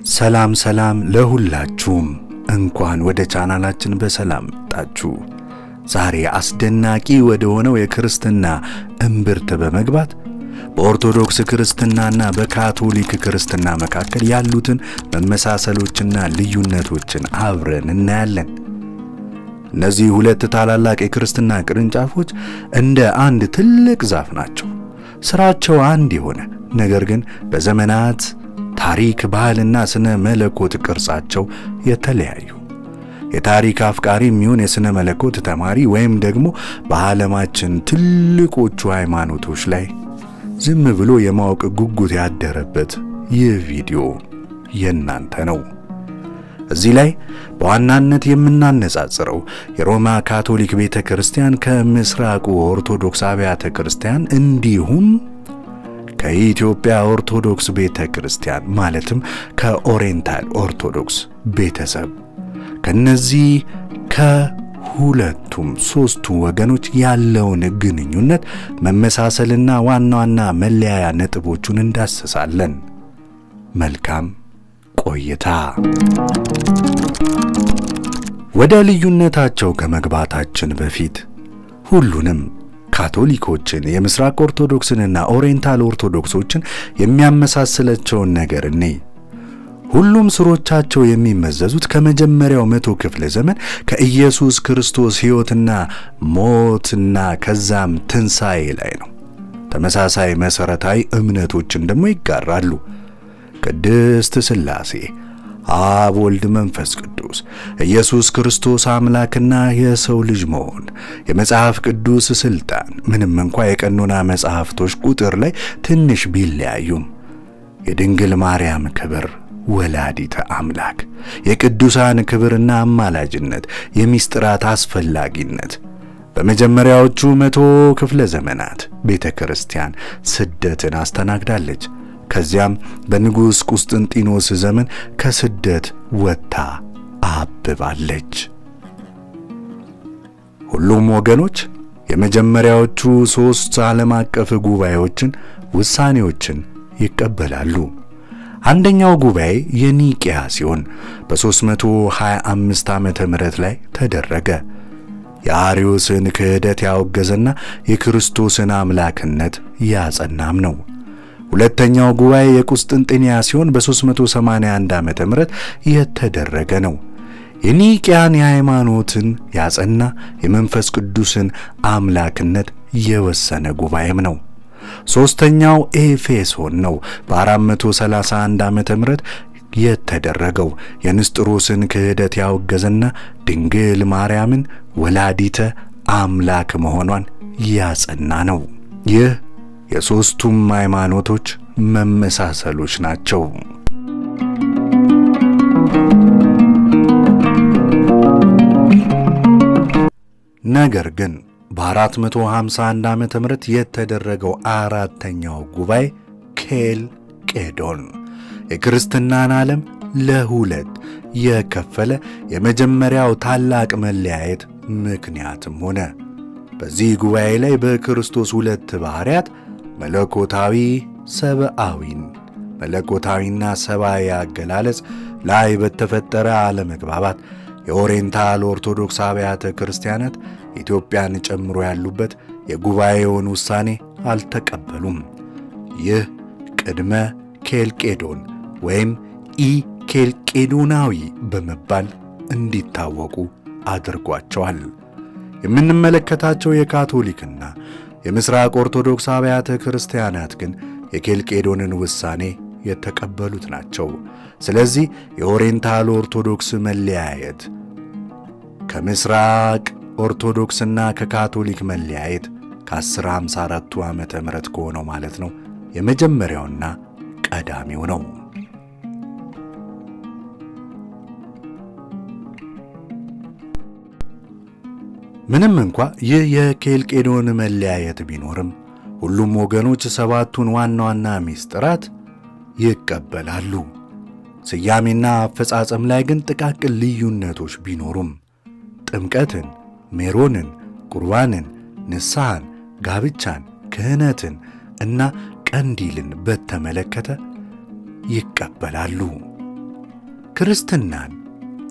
ሰላም ለሁላችሁም እንኳን ወደ ቻናላችን በሰላም መጣችሁ። ዛሬ አስደናቂ ወደ ሆነው የክርስትና እምብርት በመግባት በኦርቶዶክስ ክርስትናና በካቶሊክ ክርስትና መካከል ያሉትን መመሳሰሎችና ልዩነቶችን አብረን እናያለን። እነዚህ ሁለት ታላላቅ የክርስትና ቅርንጫፎች እንደ አንድ ትልቅ ዛፍ ናቸው። ስራቸው አንድ የሆነ ነገር ግን በዘመናት ታሪክ፣ ባህልና ስነ መለኮት ቅርጻቸው የተለያዩ። የታሪክ አፍቃሪ የሚሆን የስነ መለኮት ተማሪ ወይም ደግሞ በዓለማችን ትልቆቹ ሃይማኖቶች ላይ ዝም ብሎ የማወቅ ጉጉት ያደረበት ይህ ቪዲዮ የናንተ ነው። እዚህ ላይ በዋናነት የምናነጻጽረው የሮማ ካቶሊክ ቤተክርስቲያን ከምስራቁ ኦርቶዶክስ አብያተ ክርስቲያን እንዲሁም ከኢትዮጵያ ኦርቶዶክስ ቤተክርስቲያን ማለትም ከኦሪየንታል ኦርቶዶክስ ቤተሰብ ከነዚህ ከሁለቱም ሶስቱ ወገኖች ያለውን ግንኙነት መመሳሰልና ዋና ዋና መለያያ ነጥቦቹን እንዳስሳለን። መልካም ቆይታ። ወደ ልዩነታቸው ከመግባታችን በፊት ሁሉንም ካቶሊኮችን፣ የምስራቅ ኦርቶዶክስንና ኦሪየንታል ኦርቶዶክሶችን የሚያመሳስላቸውን ነገር እንይ። ሁሉም ስሮቻቸው የሚመዘዙት ከመጀመሪያው 100 ክፍለ ዘመን ከኢየሱስ ክርስቶስ ሕይወትና ሞትና ከዛም ትንሣኤ ላይ ነው። ተመሳሳይ መሠረታዊ እምነቶችን ደግሞ ይጋራሉ። ቅድስት ሥላሴ፣ አብ፣ ወልድ፣ መንፈስ ቅዱስ፣ ኢየሱስ ክርስቶስ አምላክና የሰው ልጅ መሆን፣ የመጽሐፍ ቅዱስ ስልጣን ምንም እንኳ የቀኖና መጽሐፍቶች ቁጥር ላይ ትንሽ ቢለያዩም፣ የድንግል ማርያም ክብር፣ ወላዲተ አምላክ፣ የቅዱሳን ክብርና አማላጅነት፣ የሚስጥራት አስፈላጊነት። በመጀመሪያዎቹ 100 ክፍለ ዘመናት ቤተክርስቲያን ስደትን አስተናግዳለች። ከዚያም በንጉሥ ቁስጥንጢኖስ ዘመን ከስደት ወጥታ አብባለች። ሁሉም ወገኖች የመጀመሪያዎቹ 3 ዓለም አቀፍ ጉባኤዎችን ውሳኔዎችን ይቀበላሉ። አንደኛው ጉባኤ የኒቂያ ሲሆን በ325 ዓመተ ምህረት ላይ ተደረገ። የአርዮስን ክህደት ያወገዘና የክርስቶስን አምላክነት ያጸናም ነው። ሁለተኛው ጉባኤ የቁስጥንጥንያ ሲሆን በ381 ዓመተ ምህረት የተደረገ ነው። የኒቂያን የሃይማኖትን ያጸና የመንፈስ ቅዱስን አምላክነት የወሰነ ጉባኤም ነው። ሶስተኛው ኤፌሶን ነው። በ431 ዓመተ ምህረት የተደረገው የንስጥሮስን ክህደት ያወገዘና ድንግል ማርያምን ወላዲተ አምላክ መሆኗን ያጸና ነው። ይህ የሶስቱም ሃይማኖቶች መመሳሰሎች ናቸው። ነገር ግን በ451 ዓመተ ምህረት የተደረገው አራተኛው ጉባኤ ኬልቄዶን የክርስትናን ዓለም ለሁለት የከፈለ የመጀመሪያው ታላቅ መለያየት ምክንያትም ሆነ። በዚህ ጉባኤ ላይ በክርስቶስ ሁለት ባህሪያት መለኮታዊና ሰብአዊ አገላለጽ ላይ በተፈጠረ አለመግባባት የኦሪየንታል ኦርቶዶክስ አብያተ ክርስቲያናት ኢትዮጵያን ጨምሮ ያሉበት የጉባኤውን ውሳኔ አልተቀበሉም። ይህ ቅድመ ኬልቄዶን ወይም ኬልቄዶናዊ በመባል እንዲታወቁ አድርጓቸዋል። የምንመለከታቸው የካቶሊክና የምስራቅ ኦርቶዶክስ አብያተ ክርስቲያናት ግን የኬልቄዶንን ውሳኔ የተቀበሉት ናቸው። ስለዚህ የኦሪየንታል ኦርቶዶክስ መለያየት ከምስራቅ ኦርቶዶክስና ከካቶሊክ መለያየት ከ1054 ዓመተ ምህረት ከሆነው ማለት ነው የመጀመሪያውና ቀዳሚው ነው። ምንም እንኳ ይህ የኬልቄዶን መለያየት ቢኖርም ሁሉም ወገኖች 7ቱን ዋና ዋና ሚስጥራት ይቀበላሉ። ስያሜና አፈጻጸም ላይ ግን ጥቃቅን ልዩነቶች ቢኖሩም ጥምቀትን፣ ሜሮንን፣ ቁርባንን፣ ንስሐን፣ ጋብቻን፣ ክህነትን እና ቀንዲልን በተመለከተ ይቀበላሉ። ክርስትናን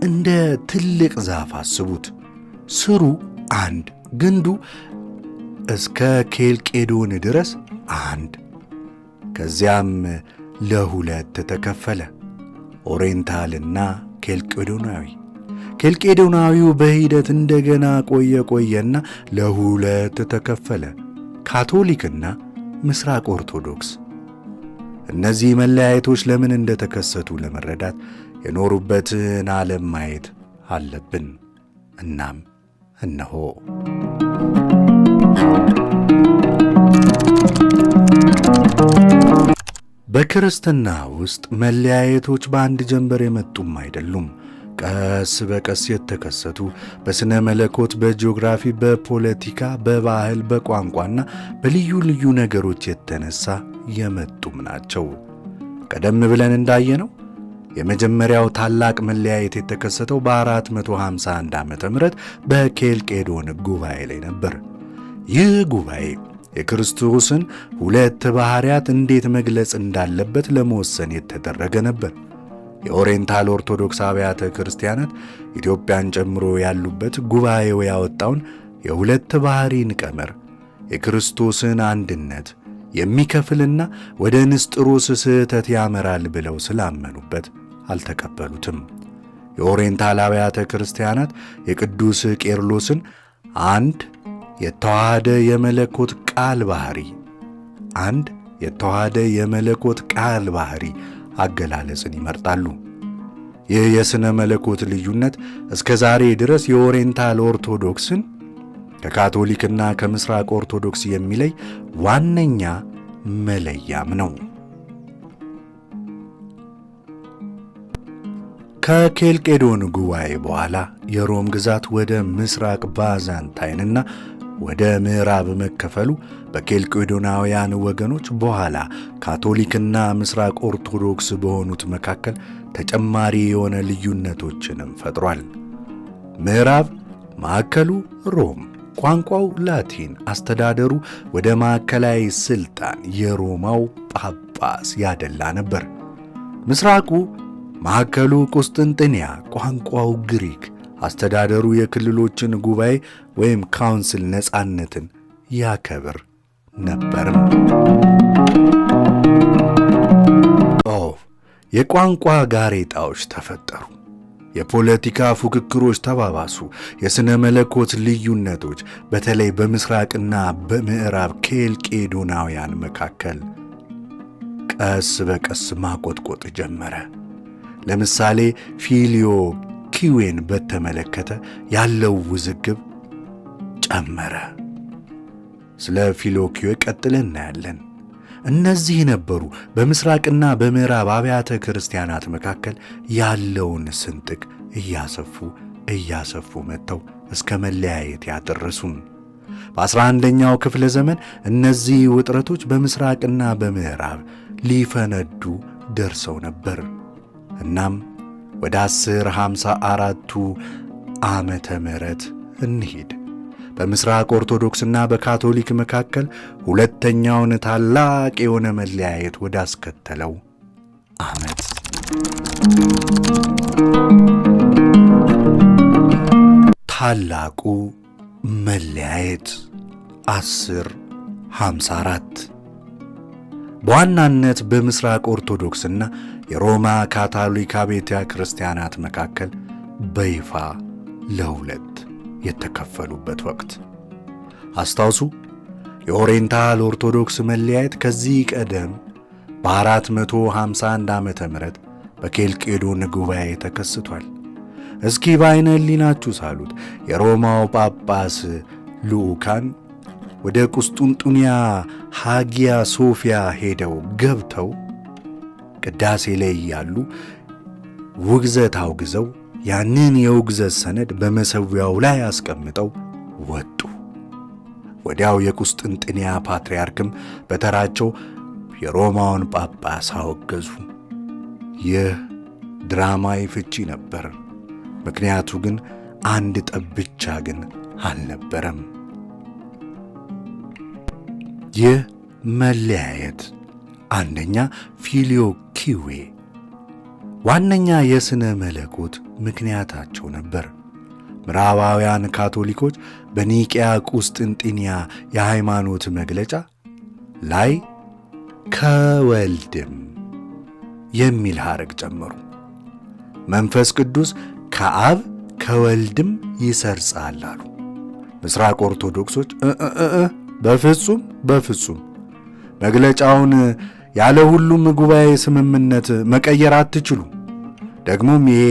እንደ ትልቅ ዛፍ አስቡት። ስሩ አንድ፣ ግንዱ እስከ ኬልቄዶን ድረስ አንድ። ከዚያም ለሁለት ተከፈለ፣ ኦሪየንታልና ኬልቄዶናዊ። ኬልቄዶናዊው በሂደት እንደገና ቆየና ለሁለት ተከፈለ፣ ካቶሊክና ምስራቅ ኦርቶዶክስ። እነዚህ መለያየቶች ለምን እንደተከሰቱ ለመረዳት የኖሩበትን ዓለም ማየት አለብን። እናም እነሆ በክርስትና ውስጥ መለያየቶች በአንድ ጀንበር የመጡም አይደሉም። ቀስ በቀስ የተከሰቱ፣ በስነ መለኮት፣ በጂኦግራፊ፣ በፖለቲካ፣ በባህል፣ በቋንቋና በልዩ ልዩ ነገሮች የተነሳ የመጡም ናቸው። ቀደም ብለን እንዳየነው የመጀመሪያው ታላቅ መለያየት የተከሰተው በ451 ዓመተ ምህረት በኬልቄዶን ጉባኤ ላይ ነበር። ይህ ጉባኤ የክርስቶስን ሁለት ባህሪያት እንዴት መግለጽ እንዳለበት ለመወሰን የተደረገ ነበር። የኦሪየንታል ኦርቶዶክስ አብያተ ክርስቲያናት ኢትዮጵያን ጨምሮ ያሉበት ጉባኤው ያወጣውን የሁለት ባህሪን ቀመር የክርስቶስን አንድነት የሚከፍልና ወደ ንስጥሮስ ስህተት ያመራል ብለው ስላመኑበት አልተቀበሉትም። የኦሪየንታል አብያተ ክርስቲያናት የቅዱስ ቄርሎስን አንድ የተዋሃደ የመለኮት ቃል ባህሪ የመለኮት ቃል ባህሪ አገላለጽን ይመርጣሉ። ይህ የሥነ መለኮት ልዩነት እስከ ዛሬ ድረስ የኦሪየንታል ኦርቶዶክስን ከካቶሊክና ከምስራቅ ኦርቶዶክስ የሚለይ ዋነኛ መለያም ነው። ከኬልቄዶን ጉባኤ በኋላ የሮም ግዛት ወደ ምስራቅ ባዛንታይንና ወደ ምዕራብ መከፈሉ በኬልቄዶናውያን ወገኖች በኋላ ካቶሊክና ምስራቅ ኦርቶዶክስ በሆኑት መካከል ተጨማሪ የሆነ ልዩነቶችንም ፈጥሯል። ምዕራብ ማዕከሉ ሮም፣ ቋንቋው ላቲን፣ አስተዳደሩ ወደ ማዕከላዊ ሥልጣን የሮማው ጳጳስ ያደላ ነበር። ምስራቁ ማዕከሉ ቁስጥንጥንያ፣ ቋንቋው ግሪክ፣ አስተዳደሩ የክልሎችን ጉባኤ ወይም ካውንስል ነፃነትን ያከብር ነበርም። የቋንቋ ጋሬጣዎች ተፈጠሩ። የፖለቲካ ፉክክሮች ተባባሱ። የሥነ መለኮት ልዩነቶች በተለይ በምስራቅና በምዕራብ ኬልቄዶናውያን መካከል ቀስ በቀስ ማቆጥቆጥ ጀመረ። ለምሳሌ ፊልዮኪዌን በተመለከተ ያለው ውዝግብ ጨመረ። ስለ ፊልዮኪዌ ቀጥለን እናያለን። እነዚህ ነበሩ በምስራቅና በምዕራብ አብያተ ክርስቲያናት መካከል ያለውን ስንጥቅ እያሰፉ መጥተው እስከ መለያየት ያደረሱን። በ11ኛው ክፍለ ዘመን እነዚህ ውጥረቶች በምስራቅና በምዕራብ ሊፈነዱ ደርሰው ነበር። እናም ወደ 1054ቱ ዓመተ ምህረት እንሂድ። በምስራቅ ኦርቶዶክስና በካቶሊክ መካከል ሁለተኛውን ታላቅ የሆነ መለያየት ወዳስከተለው ዓመት ታላቁ መለያየት 1054 በዋናነት በምስራቅ ኦርቶዶክስና የሮማ ካቶሊክ ቤተ ክርስቲያናት መካከል በይፋ ለሁለት የተከፈሉበት ወቅት አስታውሱ። የኦሪየንታል ኦርቶዶክስ መለያየት ከዚህ ቀደም በ451 ዓመተ ምህረት በኬልቄዶን ጉባኤ ተከስቷል። እስኪ በዓይነ ሕሊናችሁ ሳሉት። የሮማው ጳጳስ ልዑካን ወደ ቁስጥንጥንያ ሃጊያ ሶፊያ ሄደው ገብተው ቅዳሴ ላይ ያሉ ውግዘት አውግዘው ያንን የውግዘት ሰነድ በመሠዊያው ላይ አስቀምጠው ወጡ። ወዲያው የቁስጥንጥንያ ፓትርያርክም በተራቸው የሮማውን ጳጳስ አወገዙ። ይህ ድራማዊ ፍቺ ነበር። ምክንያቱ ግን አንድ ጠብ ብቻ ግን አልነበረም። ይህ መለያየት አንደኛ ፊልዮኪዌ ዋነኛ የሥነ መለኮት ምክንያታቸው ነበር። ምዕራባውያን ካቶሊኮች በኒቅያ ቁስጥንጥንያ የሃይማኖት መግለጫ ላይ ከወልድም የሚል ሐረግ ጨመሩ። መንፈስ ቅዱስ ከአብ ከወልድም ይሰርጻል አሉ። ምስራቅ ኦርቶዶክሶች በፍጹም መግለጫውን ያለ ሁሉም ጉባኤ ስምምነት መቀየር አትችሉ፣ ደግሞም ይሄ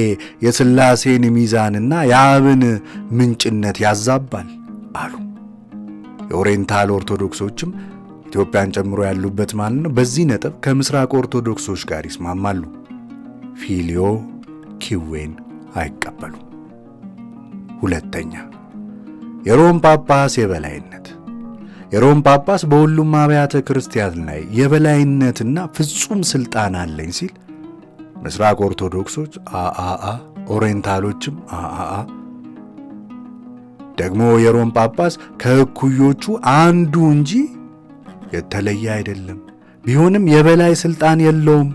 የሥላሴን ሚዛንና የአብን ምንጭነት ያዛባል አሉ። የኦሪየንታል ኦርቶዶክሶችም ኢትዮጵያን ጨምሮ ያሉበት ማለት ነው በዚህ ነጥብ ከምስራቅ ኦርቶዶክሶች ጋር ይስማማሉ። ፊሊዮ ኪዌን አይቀበሉ። ሁለተኛ፣ የሮም ጳጳስ የበላይነት። የሮም ጳጳስ በሁሉም አብያተ ክርስቲያን ላይ የበላይነትና ፍጹም ሥልጣን አለኝ ሲል ምስራቅ ኦርቶዶክሶች ኦሪየንታሎችም ደግሞ የሮም ጳጳስ ከእኩዮቹ አንዱ እንጂ የተለየ አይደለም፣ ቢሆንም የበላይ ሥልጣን የለውም፣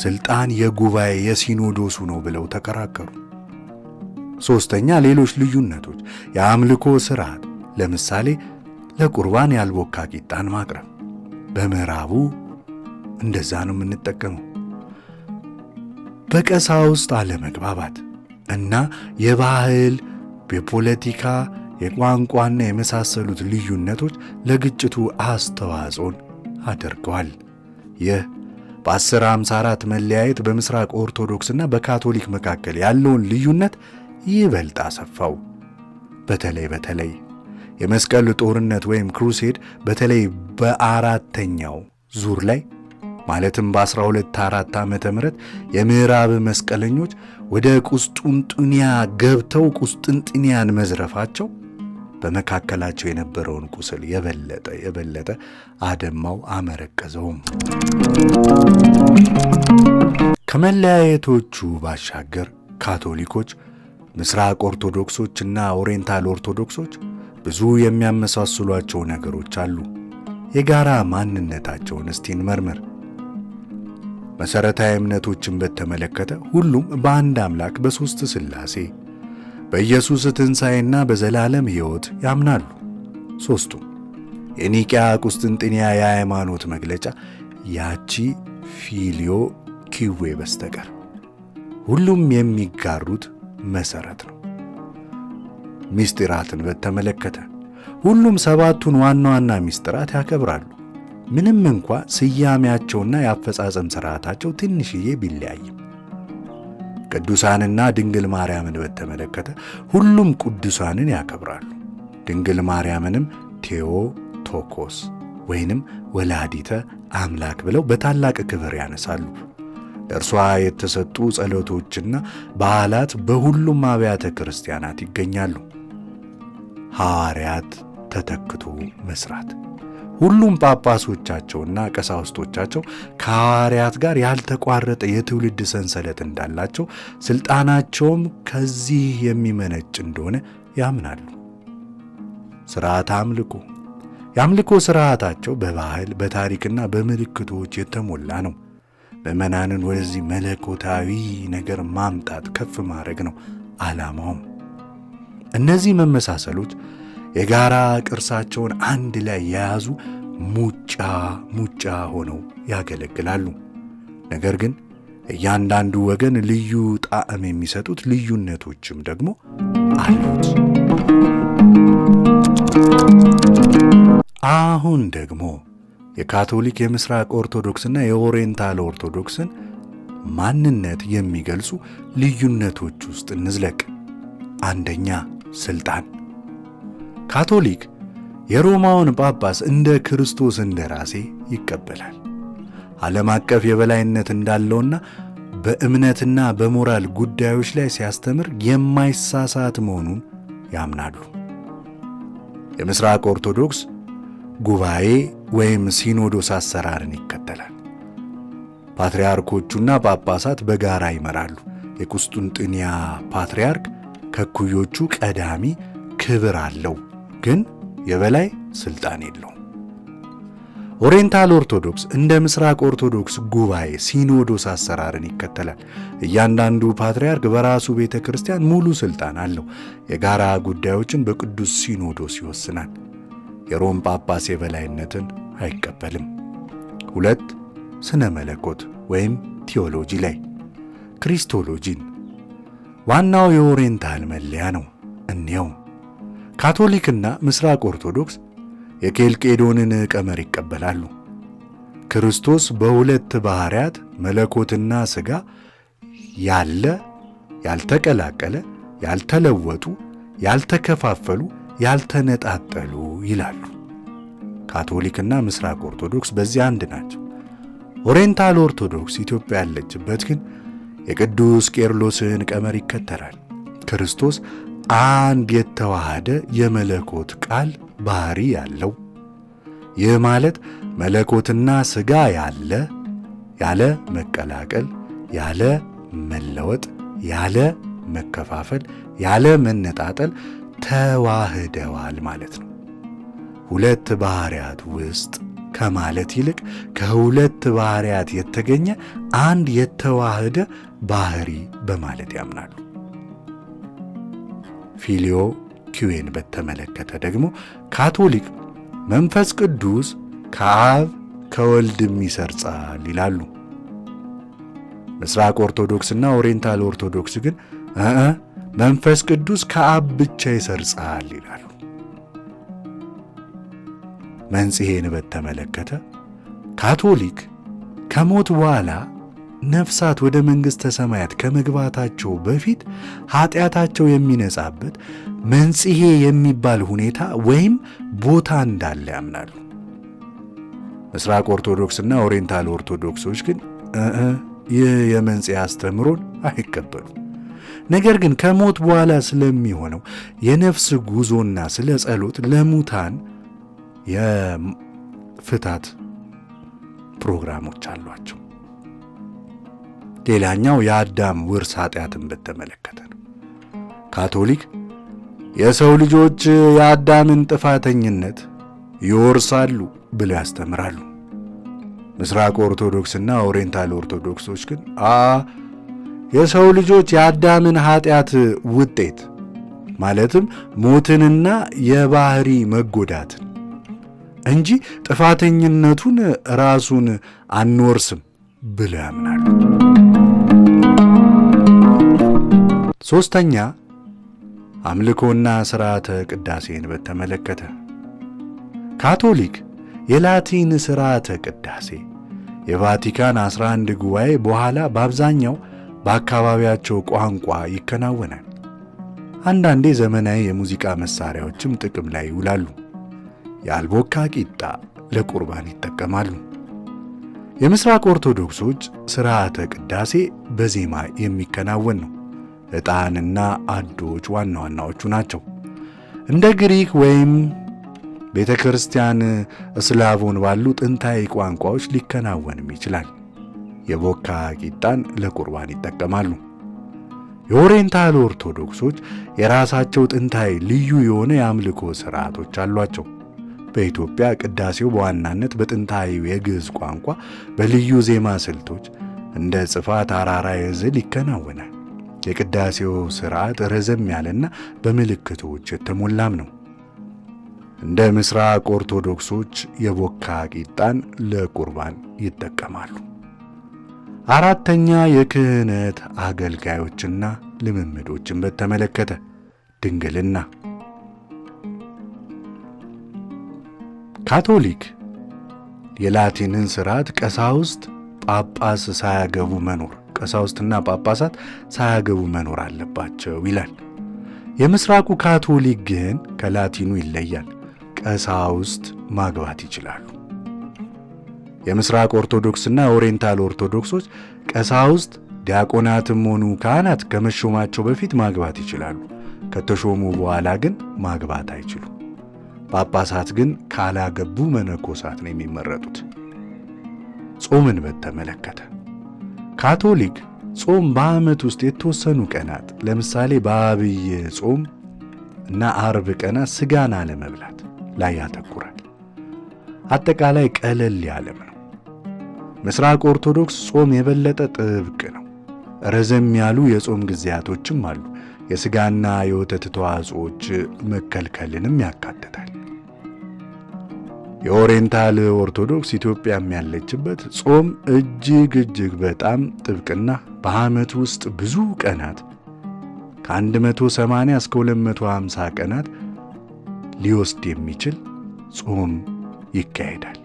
ሥልጣን የጉባኤ የሲኖዶሱ ነው ብለው ተከራከሩ። ሦስተኛ፣ ሌሎች ልዩነቶች። የአምልኮ ሥርዓት፣ ለምሳሌ ለቁርባን ያልቦካ ቂጣን ማቅረብ። በምዕራቡ እንደዛ ነው የምንጠቀመው። በቀሳውስት አለመግባባት እና የባህል፣ የፖለቲካ፣ የቋንቋና የመሳሰሉት ልዩነቶች ለግጭቱ አስተዋጽኦን አድርገዋል። ይህ በ1054 መለያየት በምስራቅ ኦርቶዶክስና በካቶሊክ መካከል ያለውን ልዩነት ይበልጥ አሰፋው። በተለይ የመስቀል ጦርነት ወይም ክሩሴድ በተለይ በአራተኛው ዙር ላይ ማለትም በ1204 ዓመተ ምህረት የምዕራብ መስቀለኞች ወደ ቁስጥንጥንያ ገብተው ቁስጥንጥንያን መዝረፋቸው በመካከላቸው የነበረውን ቁስል የበለጠ አደማው አመረቀዘውም። ከመለያየቶቹ ባሻገር ካቶሊኮች፣ ምስራቅ ኦርቶዶክሶችና ኦሪየንታል ኦርቶዶክሶች ብዙ የሚያመሳስሏቸው ነገሮች አሉ። የጋራ ማንነታቸውን እስቲ እንመርምር። መሠረታዊ እምነቶችን በተመለከተ ሁሉም በአንድ አምላክ በሦስት ሥላሴ በኢየሱስ ትንሣኤና በዘላለም ሕይወት ያምናሉ። ሦስቱም የኒቅያ ቁስጥንጥንያ የሃይማኖት መግለጫ ያቺ ፊሊዮ ኪዌ በስተቀር ሁሉም የሚጋሩት መሠረት ነው። ምስጢራትን በተመለከተ ሁሉም ሰባቱን ዋና ዋና ምስጢራት ያከብራሉ። ምንም እንኳ ስያሜያቸውና የአፈጻጸም ሥርዓታቸው ትንሽዬ ቢለያይም። ቅዱሳንና ድንግል ማርያምን በተመለከተ ሁሉም ቅዱሳንን ያከብራሉ። ድንግል ማርያምንም ቴዎቶኮስ ወይንም ወላዲተ አምላክ ብለው በታላቅ ክብር ያነሳሉ። ለእርሷ የተሰጡ ጸሎቶችና በዓላት በሁሉም አብያተ ክርስቲያናት ይገኛሉ። ሐዋርያት ተተክቶ መስራት። ሁሉም ጳጳሶቻቸውና ቀሳውስቶቻቸው ከሐዋርያት ጋር ያልተቋረጠ የትውልድ ሰንሰለት እንዳላቸው፣ ሥልጣናቸውም ከዚህ የሚመነጭ እንደሆነ ያምናሉ። ሥርዓተ አምልኮ። የአምልኮ ሥርዓታቸው በባህል በታሪክና በምልክቶች የተሞላ ነው። ምዕመናንን ወደዚህ መለኮታዊ ነገር ማምጣት ከፍ ማድረግ ነው ዓላማውም። እነዚህ መመሳሰሎች የጋራ ቅርሳቸውን አንድ ላይ የያዙ ሙጫ ሆነው ያገለግላሉ። ነገር ግን እያንዳንዱ ወገን ልዩ ጣዕም የሚሰጡት ልዩነቶችም ደግሞ አሉት። አሁን ደግሞ የካቶሊክ የምስራቅ ኦርቶዶክስና የኦሪየንታል ኦርቶዶክስን ማንነት የሚገልጹ ልዩነቶች ውስጥ እንዝለቅ። አንደኛ፣ ሥልጣን። ካቶሊክ የሮማውን ጳጳስ እንደ ክርስቶስ እንደራሴ ይቀበላል። ዓለም አቀፍ የበላይነት እንዳለውና በእምነትና በሞራል ጉዳዮች ላይ ሲያስተምር የማይሳሳት መሆኑን ያምናሉ። የምስራቅ ኦርቶዶክስ ጉባኤ ወይም ሲኖዶስ አሰራርን ይከተላል። ፓትርያርኮቹና ጳጳሳት በጋራ ይመራሉ። የቁስጥንጥንያ ፓትርያርክ ከእኩዮቹ ቀዳሚ ክብር አለው፣ ግን የበላይ ሥልጣን የለውም። ኦሪየንታል ኦርቶዶክስ እንደ ምስራቅ ኦርቶዶክስ ጉባኤ ሲኖዶስ አሰራርን ይከተላል። እያንዳንዱ ፓትርያርክ በራሱ ቤተ ክርስቲያን ሙሉ ሥልጣን አለው። የጋራ ጉዳዮችን በቅዱስ ሲኖዶስ ይወስናል። የሮም ጳጳስ የበላይነትን አይቀበልም። 2. ስነ መለኮት ወይም ቲዮሎጂ ላይ ክሪስቶሎጂን ዋናው የኦሪየንታል መለያ ነው። እንየው። ካቶሊክና ምስራቅ ኦርቶዶክስ የኬልቄዶንን ቀመር ይቀበላሉ። ክርስቶስ በሁለት ባሕርያት መለኮትና ሥጋ ያለ፣ ያልተቀላቀለ፣ ያልተለወጡ፣ ያልተከፋፈሉ፣ ያልተነጣጠሉ ይላሉ። ካቶሊክና ምስራቅ ኦርቶዶክስ በዚህ አንድ ናቸው። ኦሪየንታል ኦርቶዶክስ ኢትዮጵያ ያለችበት ግን የቅዱስ ቄርሎስን ቀመር ይከተላል። ክርስቶስ አንድ የተዋሃደ የመለኮት ቃል ባህሪ ያለው፣ ይህ ማለት መለኮትና ሥጋ ያለ መቀላቀል፣ ያለ መለወጥ፣ ያለ መከፋፈል፣ ያለ መነጣጠል ተዋህደዋል ማለት ነው። ሁለት ባሕርያት ውስጥ ከማለት ይልቅ ከሁለት ባሕርያት የተገኘ አንድ የተዋህደ ባህሪ በማለት ያምናሉ። ፊሊዮ ኪዌን በተመለከተ ደግሞ ካቶሊክ መንፈስ ቅዱስ ከአብ ከወልድም ይሰርጻል ይላሉ። ምስራቅ ኦርቶዶክስና ኦሪየንታል ኦርቶዶክስ ግን መንፈስ ቅዱስ ከአብ ብቻ ይሰርጻል ይላሉ። መንጽሔን በተመለከተ ካቶሊክ ከሞት በኋላ ነፍሳት ወደ መንግሥተ ሰማያት ከመግባታቸው በፊት ኃጢአታቸው የሚነጻበት መንጽሔ የሚባል ሁኔታ ወይም ቦታ እንዳለ ያምናሉ። ምስራቅ ኦርቶዶክስና ኦሪየንታል ኦርቶዶክሶች ግን ይህ የመንጽሔ አስተምሮን አይቀበሉም። ነገር ግን ከሞት በኋላ ስለሚሆነው የነፍስ ጉዞና ስለ ጸሎት ለሙታን የፍታት ፕሮግራሞች አሏቸው። ሌላኛው የአዳም ውርስ ኃጢአትን በተመለከተ ነው። ካቶሊክ የሰው ልጆች የአዳምን ጥፋተኝነት ይወርሳሉ ብለው ያስተምራሉ። ምስራቅ ኦርቶዶክስና ኦሪየንታል ኦርቶዶክሶች ግን የሰው ልጆች የአዳምን ኃጢአት ውጤት ማለትም ሞትንና የባህሪ መጎዳትን እንጂ ጥፋተኝነቱን ራሱን አንወርስም ብለው ያምናሉ። ሦስተኛ አምልኮና ሥርዓተ ቅዳሴን በተመለከተ ካቶሊክ የላቲን ሥርዓተ ቅዳሴ የቫቲካን 11 ጉባኤ በኋላ በአብዛኛው በአካባቢያቸው ቋንቋ ይከናወናል። አንዳንዴ ዘመናዊ የሙዚቃ መሳሪያዎችም ጥቅም ላይ ይውላሉ። የአልቦካ ቂጣ ለቁርባን ይጠቀማሉ። የምስራቅ ኦርቶዶክሶች ሥርዓተ ቅዳሴ በዜማ የሚከናወን ነው። ዕጣንና አዶች ዋና ዋናዎቹ ናቸው። እንደ ግሪክ ወይም ቤተ ክርስቲያን እስላቮን ባሉ ጥንታዊ ቋንቋዎች ሊከናወንም ይችላል። የቦካ ቂጣን ለቁርባን ይጠቀማሉ። የኦሪየንታል ኦርቶዶክሶች የራሳቸው ጥንታዊ ልዩ የሆነ የአምልኮ ሥርዓቶች አሏቸው። በኢትዮጵያ ቅዳሴው በዋናነት በጥንታዊው የግዕዝ ቋንቋ በልዩ ዜማ ስልቶች እንደ ጽፋት፣ አራራይ፣ ዕዝል ይከናወናል። የቅዳሴው ሥርዓት ረዘም ያለና በምልክቶች የተሞላም ነው። እንደ ምስራቅ ኦርቶዶክሶች የቦካ ቂጣን ለቁርባን ይጠቀማሉ። አራተኛ የክህነት አገልጋዮችና ልምምዶችን በተመለከተ ድንግልና ካቶሊክ የላቲንን ሥርዓት ቀሳውስት ጳጳስ ሳያገቡ መኖር ቀሳውስትና ጳጳሳት ሳያገቡ መኖር አለባቸው ይላል። የምስራቁ ካቶሊክ ግን ከላቲኑ ይለያል። ቀሳውስት ማግባት ይችላሉ። የምስራቅ ኦርቶዶክስና ኦሪየንታል ኦርቶዶክሶች ቀሳውስት ዲያቆናትም ሆኑ ካህናት ከመሾማቸው በፊት ማግባት ይችላሉ። ከተሾሙ በኋላ ግን ማግባት አይችሉም። ጳጳሳት ግን ካላገቡ መነኮሳት ነው የሚመረጡት። ጾምን በተመለከተ ካቶሊክ ጾም በዓመት ውስጥ የተወሰኑ ቀናት ለምሳሌ በአብይ ጾም እና አርብ ቀናት ስጋን አለመብላት ላይ ያተኩራል። አጠቃላይ ቀለል ያለም ነው። ምስራቅ ኦርቶዶክስ ጾም የበለጠ ጥብቅ ነው። ረዘም ያሉ የጾም ጊዜያቶችም አሉ። የሥጋና የወተት ተዋጽኦች መከልከልንም ያካትታል። የኦሪየንታል ኦርቶዶክስ ኢትዮጵያም ያለችበት ጾም እጅግ በጣም ጥብቅና በዓመት ውስጥ ብዙ ቀናት ከ180 እስከ 250 ቀናት ሊወስድ የሚችል ጾም ይካሄዳል።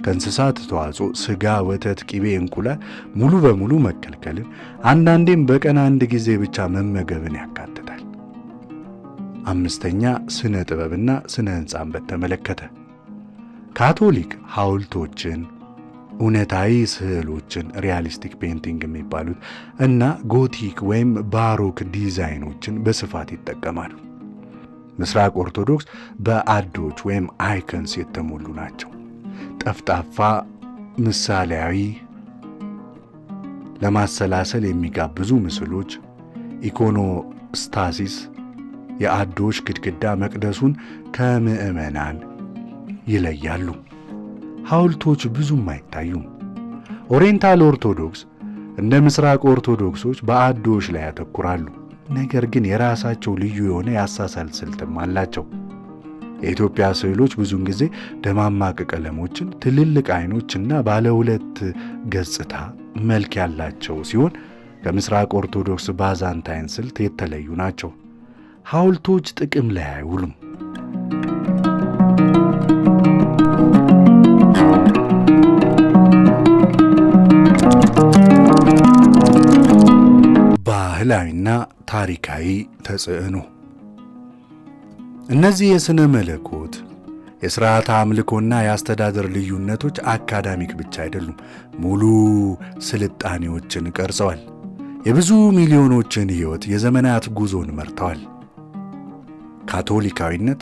ከእንስሳት ተዋጽኦ ሥጋ፣ ወተት፣ ቅቤ፣ እንቁላል ሙሉ በሙሉ መከልከልን፣ አንዳንዴም በቀን አንድ ጊዜ ብቻ መመገብን ያካትታል። አምስተኛ ስነ ጥበብና ስነ ሕንፃን በተመለከተ ካቶሊክ ሐውልቶችን፣ እውነታዊ ስዕሎችን ሪያሊስቲክ ፔይንቲንግ የሚባሉት እና ጎቲክ ወይም ባሮክ ዲዛይኖችን በስፋት ይጠቀማሉ። ምስራቅ ኦርቶዶክስ በአዶች ወይም አይከንስ የተሞሉ ናቸው። ጠፍጣፋ፣ ምሳሌያዊ፣ ለማሰላሰል የሚጋብዙ ምስሎች፣ ኢኮኖስታሲስ፣ የአዶች ግድግዳ መቅደሱን ከምዕመናን ይለያሉ። ሐውልቶች ብዙም አይታዩም። ኦሪየንታል ኦርቶዶክስ እንደ ምስራቅ ኦርቶዶክሶች በአዶች ላይ ያተኩራሉ። ነገር ግን የራሳቸው ልዩ የሆነ የአሳሳል ስልትም አላቸው። የኢትዮጵያ ስዕሎች ብዙውን ጊዜ ደማማቅ ቀለሞችን፣ ትልልቅ አይኖችና ባለ ሁለት ገጽታ መልክ ያላቸው ሲሆን ከምስራቅ ኦርቶዶክስ ባዛንታይን ስልት የተለዩ ናቸው። ሐውልቶች ጥቅም ላይ አይውሉም። ባህላዊና ታሪካዊ ተጽዕኖ። እነዚህ የሥነ መለኮት፣ የሥርዓተ አምልኮና የአስተዳደር ልዩነቶች አካዳሚክ ብቻ አይደሉም፣ ሙሉ ስልጣኔዎችን ቀርጸዋል። የብዙ ሚሊዮኖችን ሕይወት የዘመናት ጉዞን መርተዋል። ካቶሊካዊነት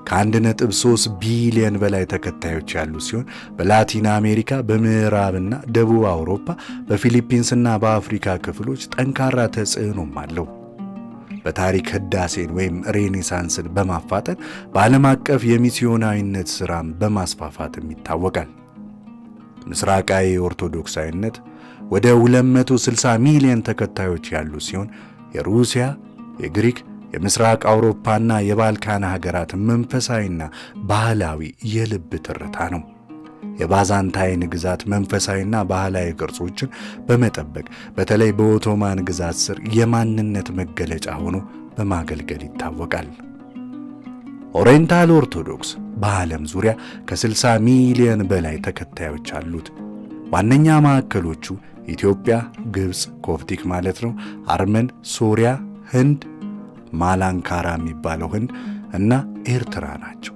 ከ1.3 ቢሊዮን በላይ ተከታዮች ያሉ ሲሆን በላቲን አሜሪካ፣ በምዕራብና ደቡብ አውሮፓ፣ በፊሊፒንስና በአፍሪካ ክፍሎች ጠንካራ ተጽዕኖም አለው። በታሪክ ህዳሴን ወይም ሬኔሳንስን በማፋጠን በዓለም አቀፍ የሚስዮናዊነት ሥራም በማስፋፋትም ይታወቃል። ምስራቃዊ ኦርቶዶክሳዊነት ወደ 260 ሚሊዮን ተከታዮች ያሉ ሲሆን የሩሲያ፣ የግሪክ፣ የምስራቅ አውሮፓና የባልካን ሀገራት መንፈሳዊና ባህላዊ የልብ ትርታ ነው። የባዛንታይን ግዛት መንፈሳዊና ባህላዊ ቅርጾችን በመጠበቅ በተለይ በኦቶማን ግዛት ስር የማንነት መገለጫ ሆኖ በማገልገል ይታወቃል። ኦሪየንታል ኦርቶዶክስ በዓለም ዙሪያ ከ60 ሚሊዮን በላይ ተከታዮች አሉት። ዋነኛ ማዕከሎቹ ኢትዮጵያ፣ ግብፅ ኮፕቲክ ማለት ነው፣ አርመን፣ ሶሪያ፣ ህንድ ማላንካራ የሚባለው ህንድ እና ኤርትራ ናቸው።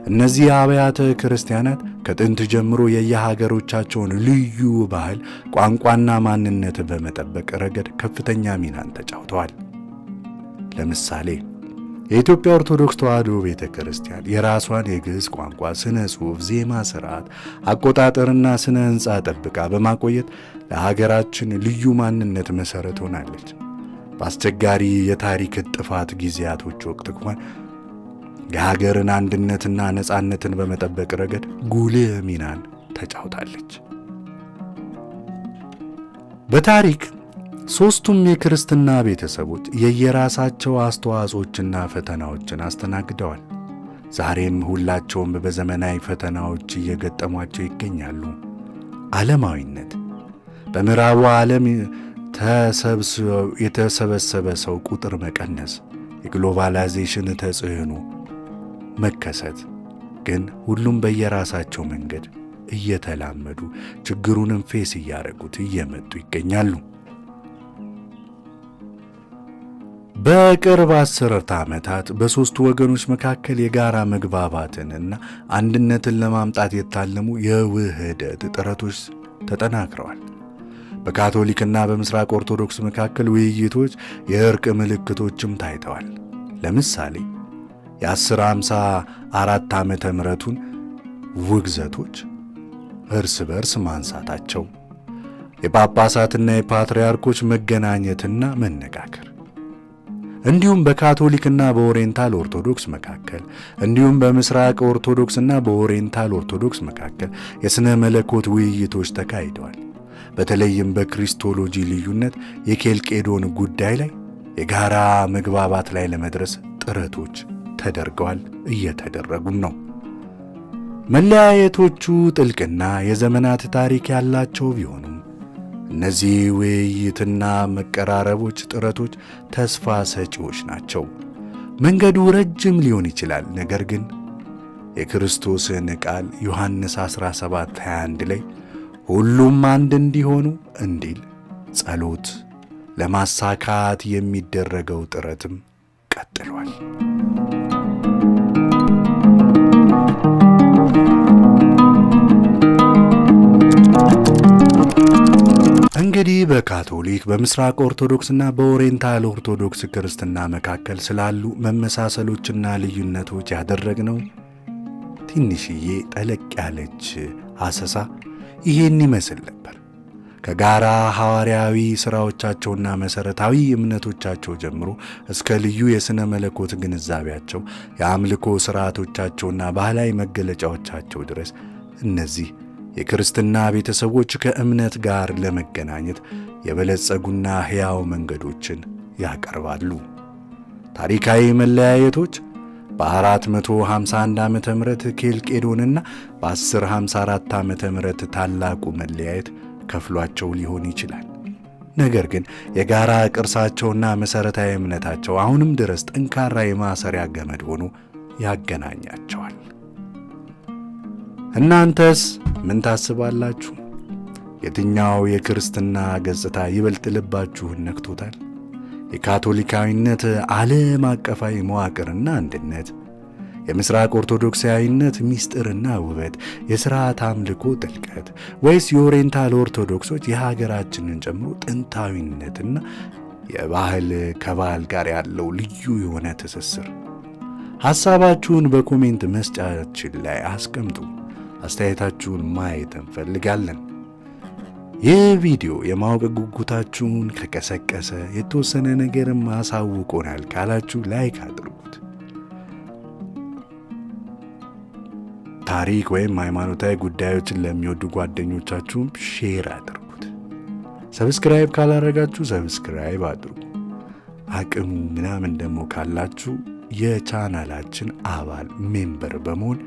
እነዚህ አብያተ ክርስቲያናት ከጥንት ጀምሮ የየሀገሮቻቸውን ልዩ ባህል፣ ቋንቋና ማንነት በመጠበቅ ረገድ ከፍተኛ ሚናን ተጫውተዋል። ለምሳሌ የኢትዮጵያ ኦርቶዶክስ ተዋሕዶ ቤተ ክርስቲያን የራሷን የግዕዝ ቋንቋ፣ ስነ ጽሑፍ፣ ዜማ፣ ስርዓት፣ አቆጣጠርና ስነ ሕንፃ ጠብቃ በማቆየት ለሀገራችን ልዩ ማንነት መሠረት ሆናለች። በአስቸጋሪ የታሪክ ጥፋት ጊዜያቶች ወቅት እንኳን የሀገርን አንድነትና ነፃነትን በመጠበቅ ረገድ ጉልህ ሚናን ተጫውታለች። በታሪክ ሦስቱም የክርስትና ቤተሰቦች የየራሳቸው አስተዋጽኦችና ፈተናዎችን አስተናግደዋል። ዛሬም ሁላቸውም በዘመናዊ ፈተናዎች እየገጠሟቸው ይገኛሉ። ዓለማዊነት በምዕራቡ ዓለም የተሰበሰበ ሰው ቁጥር መቀነስ፣ የግሎባላይዜሽን ተጽዕኖ መከሰት ግን ሁሉም በየራሳቸው መንገድ እየተላመዱ ችግሩንም ፌስ እያደረጉት እየመጡ ይገኛሉ። በቅርብ 10 ዓመታት በሦስቱ ወገኖች መካከል የጋራ መግባባትንና አንድነትን ለማምጣት የታለሙ የውህደት ጥረቶች ተጠናክረዋል። በካቶሊክና በምስራቅ ኦርቶዶክስ መካከል ውይይቶች፣ የእርቅ ምልክቶችም ታይተዋል። ለምሳሌ የ1054 ዓመተ ምሕረቱን ውግዘቶች እርስ በርስ ማንሳታቸው፣ የጳጳሳትና የፓትርያርኮች መገናኘትና መነጋገር፣ እንዲሁም በካቶሊክና በኦሪየንታል ኦርቶዶክስ መካከል እንዲሁም በምስራቅ ኦርቶዶክስና በኦሪየንታል ኦርቶዶክስ መካከል የሥነ መለኮት ውይይቶች ተካሂደዋል። በተለይም በክሪስቶሎጂ ልዩነት የኬልቄዶን ጉዳይ ላይ የጋራ መግባባት ላይ ለመድረስ ጥረቶች ተደርገዋል፣ እየተደረጉም ነው። መለያየቶቹ ጥልቅና የዘመናት ታሪክ ያላቸው ቢሆኑም እነዚህ ውይይትና መቀራረቦች ጥረቶች ተስፋ ሰጪዎች ናቸው። መንገዱ ረጅም ሊሆን ይችላል፣ ነገር ግን የክርስቶስን ቃል ዮሐንስ 17:21 ላይ ሁሉም አንድ እንዲሆኑ እንዲል ጸሎት ለማሳካት የሚደረገው ጥረትም ቀጥሏል። እንግዲህ በካቶሊክ በምስራቅ ኦርቶዶክስና በኦሪየንታል ኦርቶዶክስ ክርስትና መካከል ስላሉ መመሳሰሎችና ልዩነቶች ያደረግነው ትንሽዬ ጠለቅ ያለች አሰሳ ይሄን ይመስል ነበር። ከጋራ ሐዋርያዊ ሥራዎቻቸውና መሠረታዊ እምነቶቻቸው ጀምሮ እስከ ልዩ የሥነ መለኮት ግንዛቤያቸው፣ የአምልኮ ሥርዓቶቻቸውና ባህላዊ መገለጫዎቻቸው ድረስ እነዚህ የክርስትና ቤተሰቦች ከእምነት ጋር ለመገናኘት የበለጸጉና ሕያው መንገዶችን ያቀርባሉ። ታሪካዊ መለያየቶች በ451 ዓመተ ምህረት ኬልቄዶንና በ1054 ዓመተ ምህረት ታላቁ መለያየት ከፍሏቸው ሊሆን ይችላል። ነገር ግን የጋራ ቅርሳቸውና መሠረታዊ እምነታቸው አሁንም ድረስ ጠንካራ የማሰሪያ ገመድ ሆኖ ያገናኛቸዋል። እናንተስ ምን ታስባላችሁ? የትኛው የክርስትና ገጽታ ይበልጥ ልባችሁን ነክቶታል? የካቶሊካዊነት ዓለም አቀፋዊ መዋቅርና አንድነት፣ የምስራቅ ኦርቶዶክሳዊነት ምስጢርና ውበት፣ የሥርዓት አምልኮ ጥልቀት፣ ወይስ የኦሪየንታል ኦርቶዶክሶች የሀገራችንን ጨምሮ ጥንታዊነትና የባህል ከባህል ጋር ያለው ልዩ የሆነ ትስስር? ሐሳባችሁን በኮሜንት መስጫችን ላይ አስቀምጡ። አስተያየታችሁን ማየት እንፈልጋለን። ይህ ቪዲዮ የማወቅ ጉጉታችሁን ከቀሰቀሰ የተወሰነ ነገርም አሳውቆናል ካላችሁ ላይክ አድርጉት። ታሪክ ወይም ሃይማኖታዊ ጉዳዮችን ለሚወዱ ጓደኞቻችሁም ሼር አድርጉት። ሰብስክራይብ ካላረጋችሁ ሰብስክራይብ አድርጉ። አቅሙ ምናምን ደግሞ ካላችሁ የቻናላችን አባል ሜምበር በመሆን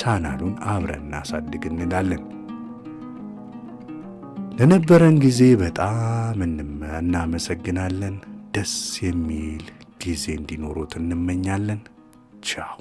ቻናሉን አብረን እናሳድግ እንላለን። ለነበረን ጊዜ በጣም እናመሰግናለን። ደስ የሚል ጊዜ እንዲኖሩት እንመኛለን። ቻው።